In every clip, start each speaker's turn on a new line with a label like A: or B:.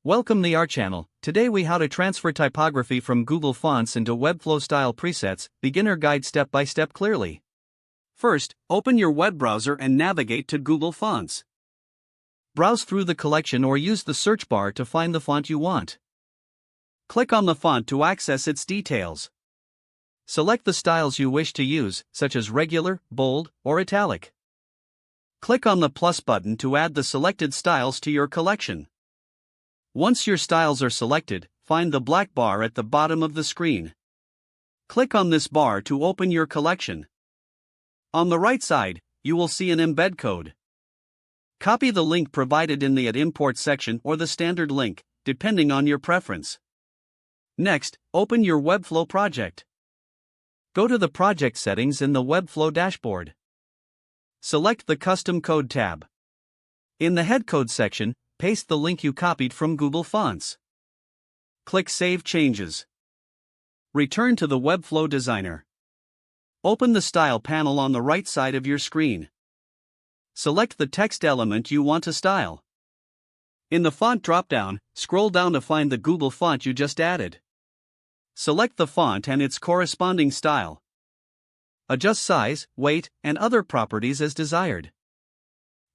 A: Welcome to our channel. Today we how to transfer typography from Google Fonts into Webflow style presets, beginner guide step by step clearly. First, open your web browser and navigate to Google Fonts. Browse through the collection or use the search bar to find the font you want. Click on the font to access its details. Select the styles you wish to use, such as regular, bold, or italic. Click on the plus button to add the selected styles to your collection. Once your styles are selected, find the black bar at the bottom of the screen. Click on this bar to open your collection. On the right side, you will see an embed code. Copy the link provided in the Import section or the standard link, depending on your preference. Next, open your Webflow project. Go to the project settings in the Webflow dashboard. Select the Custom Code tab. In the Head Code section, paste the link you copied from Google Fonts. Click Save Changes. Return to the Webflow Designer. Open the Style panel on the right side of your screen. Select the text element you want to style. In the Font dropdown, scroll down to find the Google font you just added. Select the font and its corresponding style. Adjust size, weight, and other properties as desired.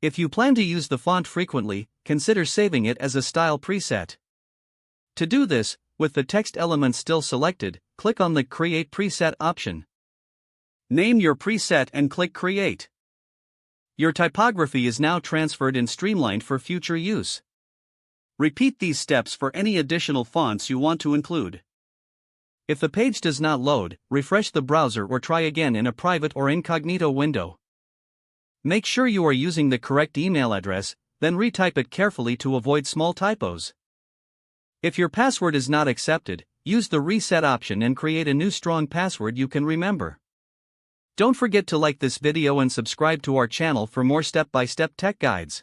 A: If you plan to use the font frequently, consider saving it as a style preset. To do this, with the text element still selected, click on the Create Preset option. Name your preset and click Create. Your typography is now transferred and streamlined for future use. Repeat these steps for any additional fonts you want to include. If the page does not load, refresh the browser or try again in a private or incognito window. Make sure you are using the correct email address, then retype it carefully to avoid small typos. If your password is not accepted, use the reset option and create a new strong password you can remember. Don't forget to like this video and subscribe to our channel for more step-by-step tech guides.